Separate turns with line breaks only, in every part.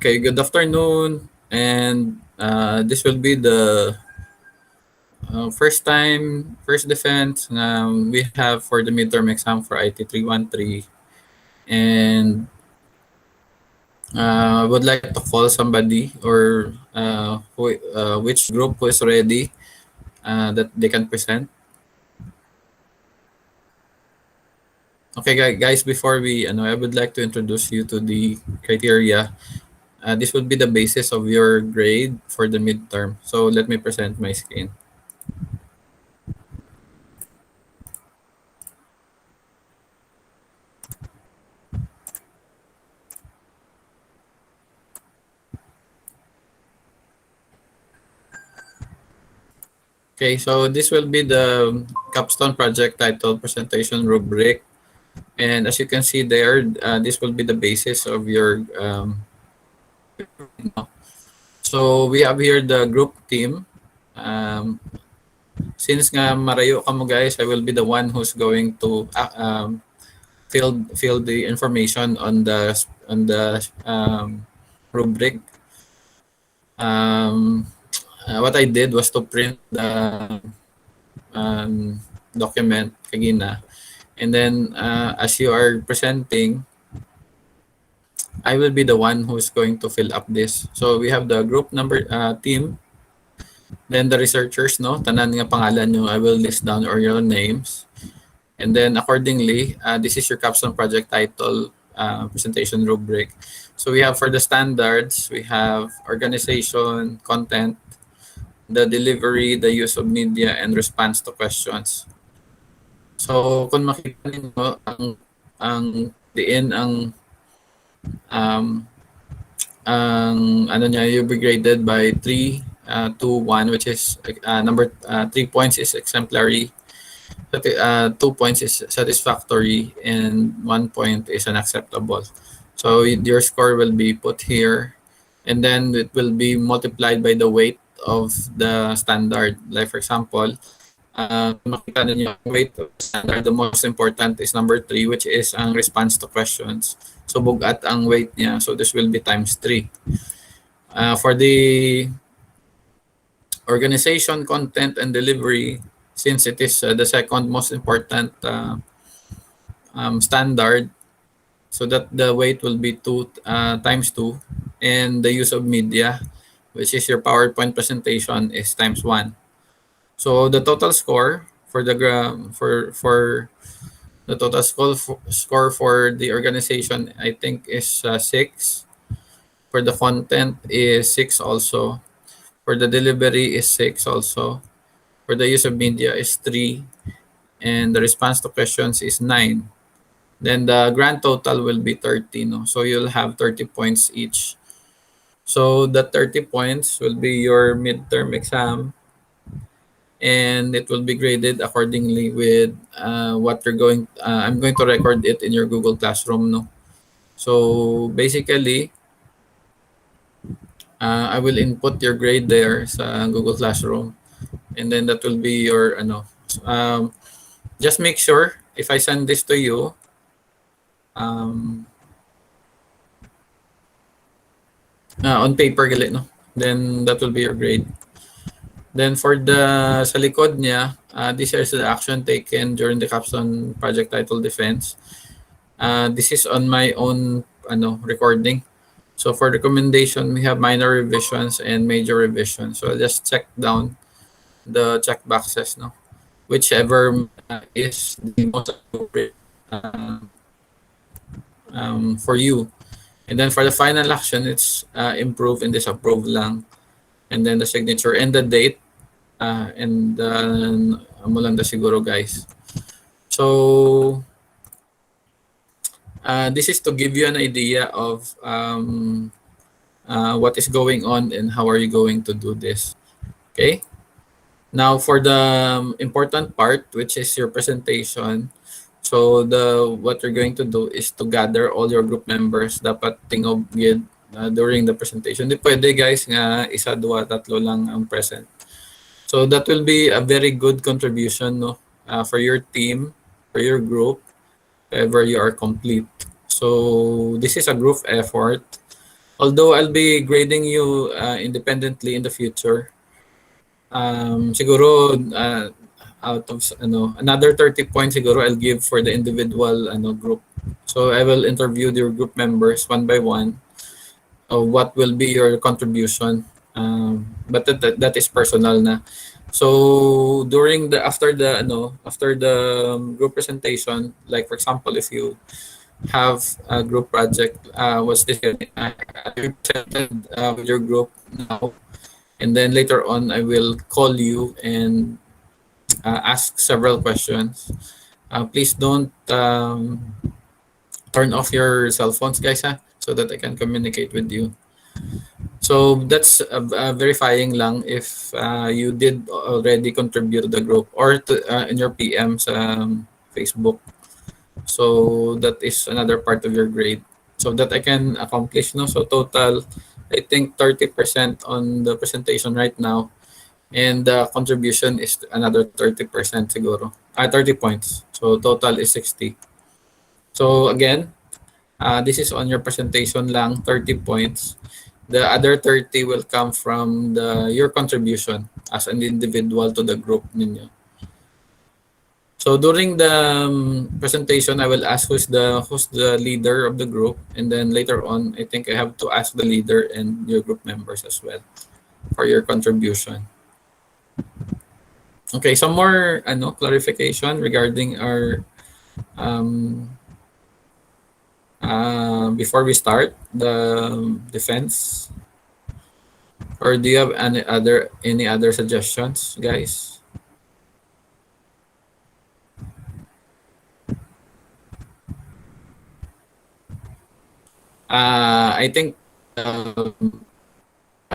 Okay, good afternoon. And this will be the first defense we have for the midterm exam for IT 313. And I would like to call somebody or which group who is ready that they can present. Okay, guys, before I would like to introduce you to the criteria. This would be the basis of your grade for the midterm. So let me present my screen. Okay, so this will be the capstone project title presentation rubric. And as you can see there, this will be the basis of your so we have here the group team. Since nga marayo ka mo guys, I will be the one who's going to fill the information on the rubric. What I did was to print the document kagina, and then as you are presenting, I will be the one who's going to fill up this. So we have the group number team, then the researchers, no, tanan nga pangalan nyo, I will list down all your names, and then accordingly, this is your capstone project title presentation rubric. So we have for the standards, we have organization, content, the delivery, the use of media, and response to questions. So kung makita niyo ang diin um, ang ano niya, you'll be graded by 3 2 1, which is number 3 points is exemplary, 2 points is satisfactory, and 1 point is unacceptable. So your score will be put here, and then it will be multiplied by the weight of the standard. Like for example, makita ninyo yung weight of standard, the most important is number 3, which is ang response to questions. So bugat ang weight niya, so this will be times 3. For the organization, content, and delivery, since it is the second most important standard, so that the weight will be 2 times 2, and the use of media, which is your PowerPoint presentation, is times 1. So the total score for the the total score for the organization, I think, is 6. For the content is 6 also. For the delivery is 6 also. For the use of media is 3. And the response to questions is 9. Then the grand total will be 30. No? So you'll have 30 points each. So the 30 points will be your midterm exam. And it will be graded accordingly with what you're going. I'm going to record it in your Google Classroom. No? So basically, I will input your grade there sa Google Classroom, and then that will be your just make sure if I send this to you, on paper gali, no, then that will be your grade. Then for the sa likod niya, this is the action taken during the capstone project title defense. This is on my own recording. So for recommendation, we have minor revisions and major revisions. So I'll just check down the check boxes, no, whichever is the most appropriate for you. And then for the final action, it's improve and disapprove lang. And then the signature and the date, and mo lang da siguro guys. So this is to give you an idea of what is going on and how are you going to do this. Okay. Now for the important part, which is your presentation. So what you're going to do is to gather all your group members. Dapat tingog gid during the presentation. Di pwede guys nga isa, dua, tatlo lang ang present. So that will be a very good contribution, no, for your team, for your group, ever you are complete. So this is a group effort. Although I'll be grading you independently in the future, siguro out of another 30 points siguro I'll give for the individual group. So I will interview your group members one by one of what will be your contribution. But that is personal na. So during the after the group presentation, like for example, if you have a group project was this you presented with your group now, and then later on I will call you and ask several questions. Please don't turn off your cell phones, guys, so that I can communicate with you. So that's verifying lang if you did already contribute to the group or in your PM sa Facebook. So that is another part of your grade. So that I can accomplish, no? So total, I think 30% on the presentation right now, and the contribution is another 30% siguro. 30 points. So total is 60. So again, this is on your presentation lang, 30 points. The other 30 will come from your contribution as an individual to the group ninyo. So during the presentation, I will ask who's the leader of the group, and then later on, I think I have to ask the leader and your group members as well for your contribution. Okay, some more clarification regarding our before we start the defense, or do you have any other suggestions, guys? I think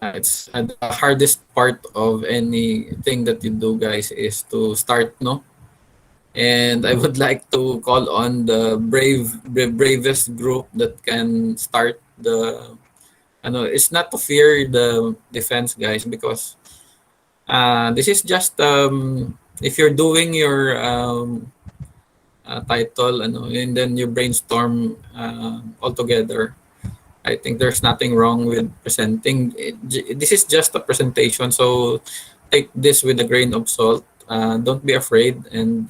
it's the hardest part of anything that you do, guys, is to start, no? And I would like to call on the bravest group that can start the. It's not to fear the defense, guys, because this is just if you're doing your title, and then you brainstorm all together. I think there's nothing wrong with presenting. This is just a presentation, so take this with a grain of salt. Don't be afraid, and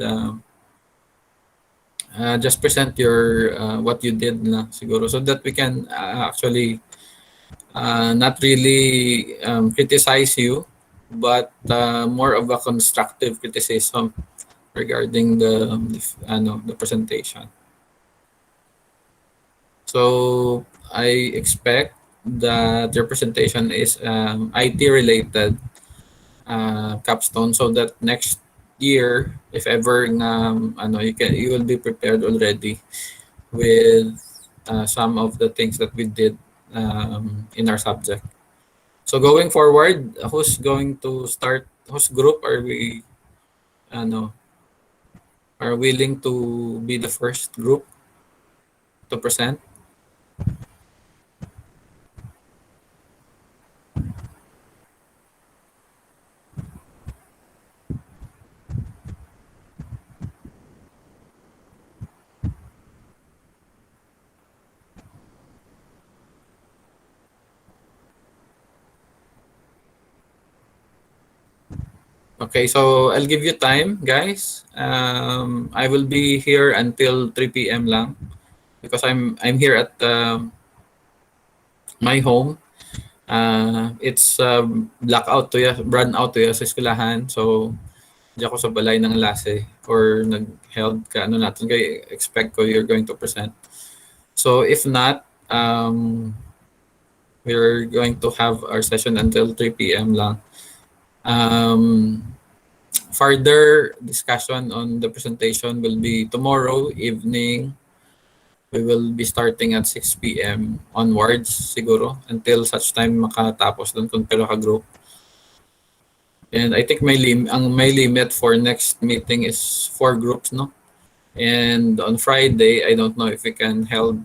just present your what you did na siguro, so that we can actually not really criticize you, but more of a constructive criticism regarding the presentation. So I expect that your presentation is IT related capstone, so that next year, if ever you will be prepared already with some of the things that we did in our subject. So going forward, who's going to start? Whose group are we are willing to be the first group to present? Okay, so I'll give you time, guys. I will be here until 3 p.m. lang, because I'm here at my home. It's blackout to ya, run out to ya sa eskwelahan. So di ako sa balay ng lase or nag-held ka natin kay expect ko you're going to present. So if not, we're going to have our session until 3 p.m. lang. Further discussion on the presentation will be tomorrow evening. We will be starting at 6 p.m. onwards siguro until such time makatapos doon kung pero ka-group. And I think my limit for next meeting is 4 groups, no? And on Friday, I don't know if we can hold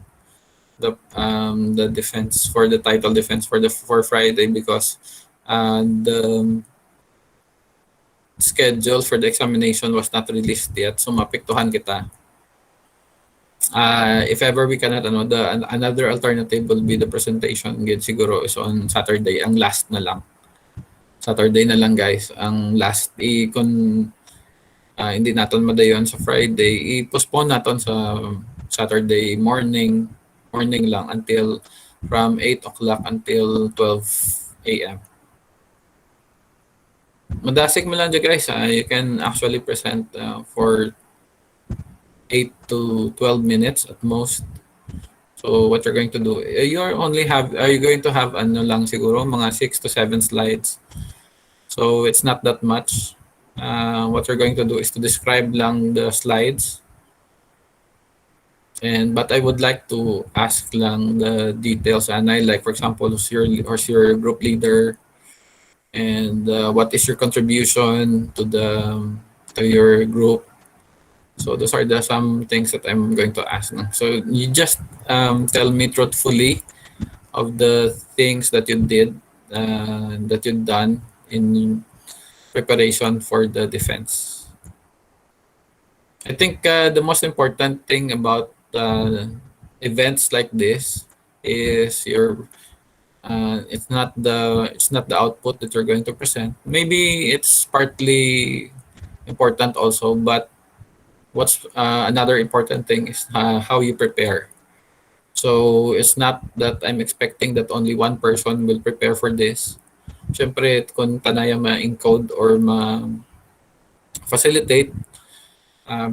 the defense for the title defense for Friday, because the schedule for the examination was not released yet. So mapiktuhan kita. If ever we cannot, another alternative will be the presentation gid siguro is on Saturday. Ang last na lang. Saturday na lang guys. Ang last, kung hindi natin madayon sa Friday, i-postpone natin sa Saturday morning lang until from 8 o'clock until 12 a.m. Madasig mo lang dyan guys. You can actually present for 8 to 12 minutes at most. So what you're going to do, are you going to have ano lang siguro, mga 6 to 7 slides. So it's not that much. What you're going to do is to describe lang the slides. But I would like to ask lang the details, and I like, for example, who's your group leader, and what is your contribution to your group. So those are some things that I'm going to ask. No? So you just tell me truthfully of the things that you did, that you've done in preparation for the defense. I think the most important thing about events like this is it's not the output that you're going to present. Maybe it's partly important also, but what's another important thing is how you prepare. So it's not that I'm expecting that only one person will prepare for this. Siyempre, kung tanaya ma-encode or ma-facilitate,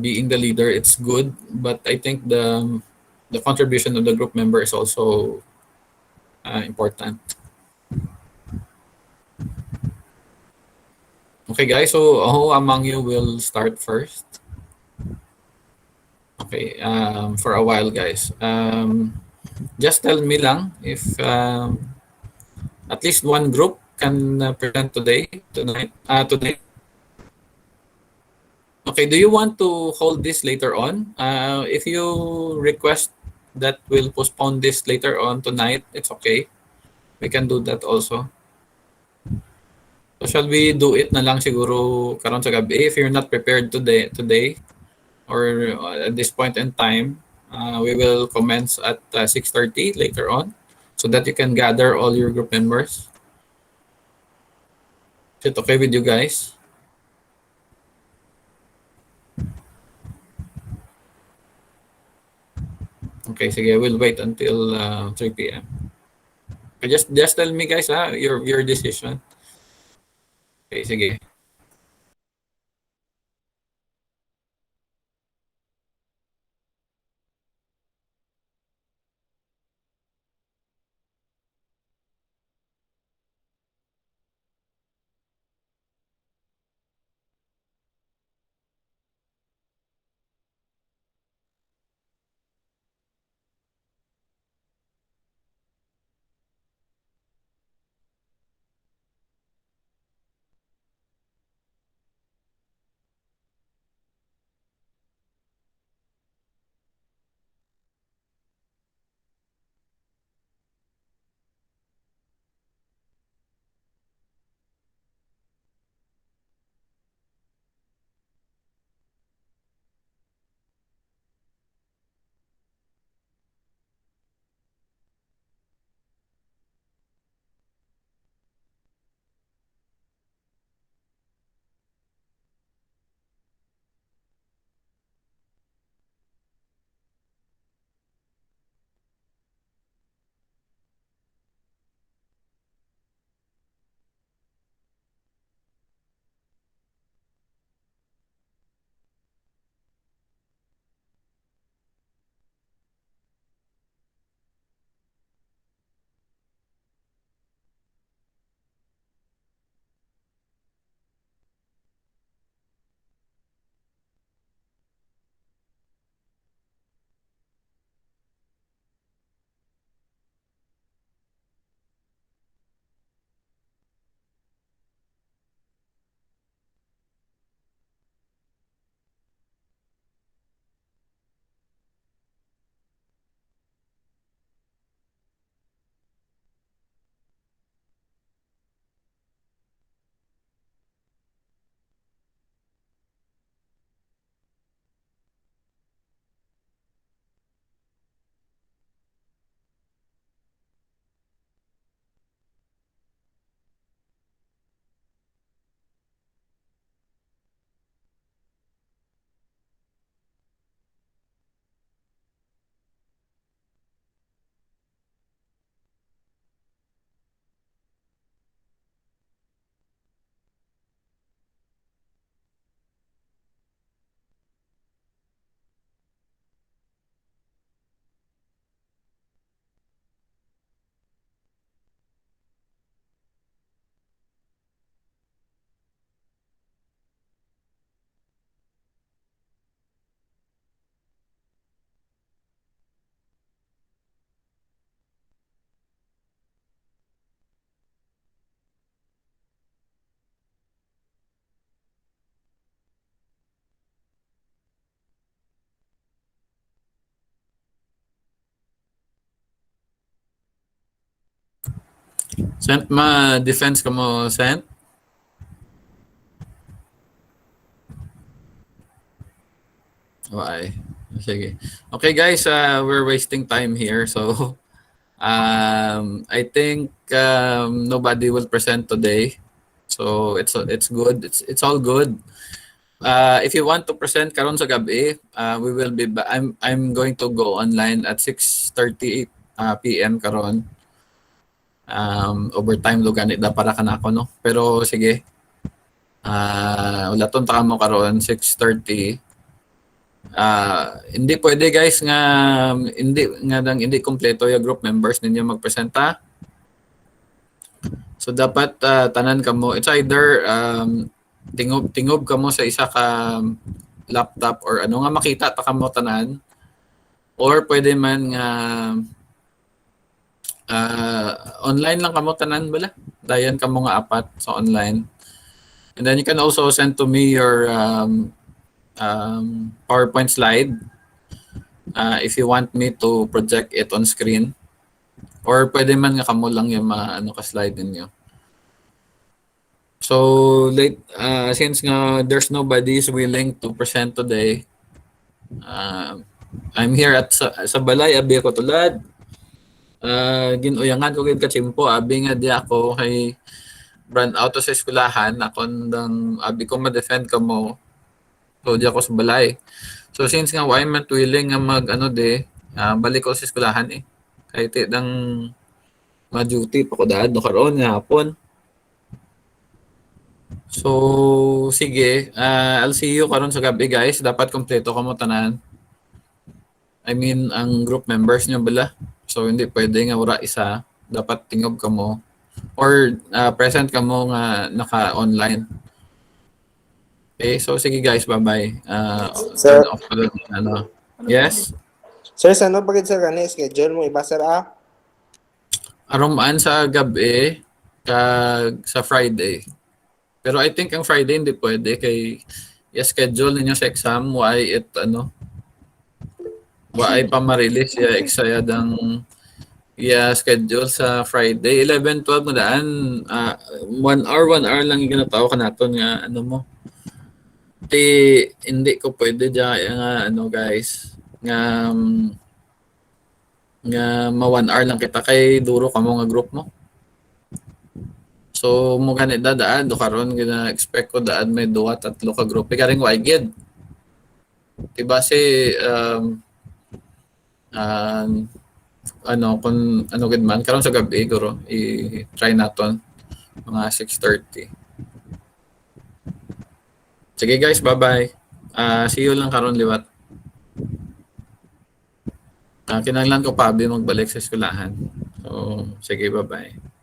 being the leader, it's good. But I think the contribution of the group member is also important. Okay, guys. So who among you will start first? Okay. For a while, guys. Just tell me lang if at least one group can present today. Okay, do you want to hold this later on? If you request that we'll postpone this later on tonight, it's okay. We can do that also. So shall we do it na lang siguro karon sa gabi if you're not prepared today or at this point in time, we will commence at 6:30 later on so that you can gather all your group members. Is it okay with you guys? Okay, sige, we'll wait until 3 p.m. Okay, just tell me guys your decision. Okay, sige. Sent ma defense ka mo, sent? Why? Sige. Okay guys, we're wasting time here. So I think nobody will present today. So it's good. It's all good. If you want to present karon sa gabi, we will be I'm going to go online at 6:30 PM karon. Overtime lo ganit da para kanako no. Pero sige. Wala ton ta mo karon 6:30. Hindi pwede guys nga hindi kompleto yung group members ninyo magpresenta. So dapat tanan kamo, it's either tingob kamo sa isa ka laptop or ano nga makita ta kamo tanan, or pwede man nga online lang kamo tanan bala, dayan kamo nga apat sa online. And then you can also send to me your PowerPoint slide if you want me to project it on screen, or pwede man nga kamo lang yung ano ka slide ninyo. So since nga there's nobody is willing to present today, I'm here at sa balay abi ko tulad. Ginuyangan ko gid ka chimpo abi nga di ako kay brand out sa eskwelahan akon dang abi ko ma-defend ka mo. So di ako sa balay. So since nga why man willing nga mag ano balik ko sa eskwelahan kay ti dang ma-duty pa ko daan no karon nga hapon. So sige, I'll see you karon sa gabi guys. Dapat kompleto ka mo tanan. I mean ang group members nyo bala. So hindi pwede nga wala isa. Dapat tingob ka mo or present ka mo nga naka-online. Okay, so sige guys, bye-bye.
Sir,
Turn off ko lang, ano. Yes?
sir, saan pagid sir kani schedule mo iba sir
Arumaan sa gabi kag sa Friday. Pero I think ang Friday hindi pwede kay i-schedule ninyo sa exam why pa ma-release ya exayad ang schedule sa Friday 11-12 mo daan 1 hour lang yung ginataw ka naton nga ano mo. Hindi ko pwede dyan nga guys nga ma 1 hour lang kita kay duro ka mo nga group mo. So mo ganit daan do karon gina expect ko daan may 2-3 ka group karing why gid. Diba si kung gid man karon sa gabi guro i-try naton mga 6:30. Sige guys, bye-bye. See you lang karon liwat. Kinahanglan ko pa magbalik sa eskwelahan. So sige, bye-bye.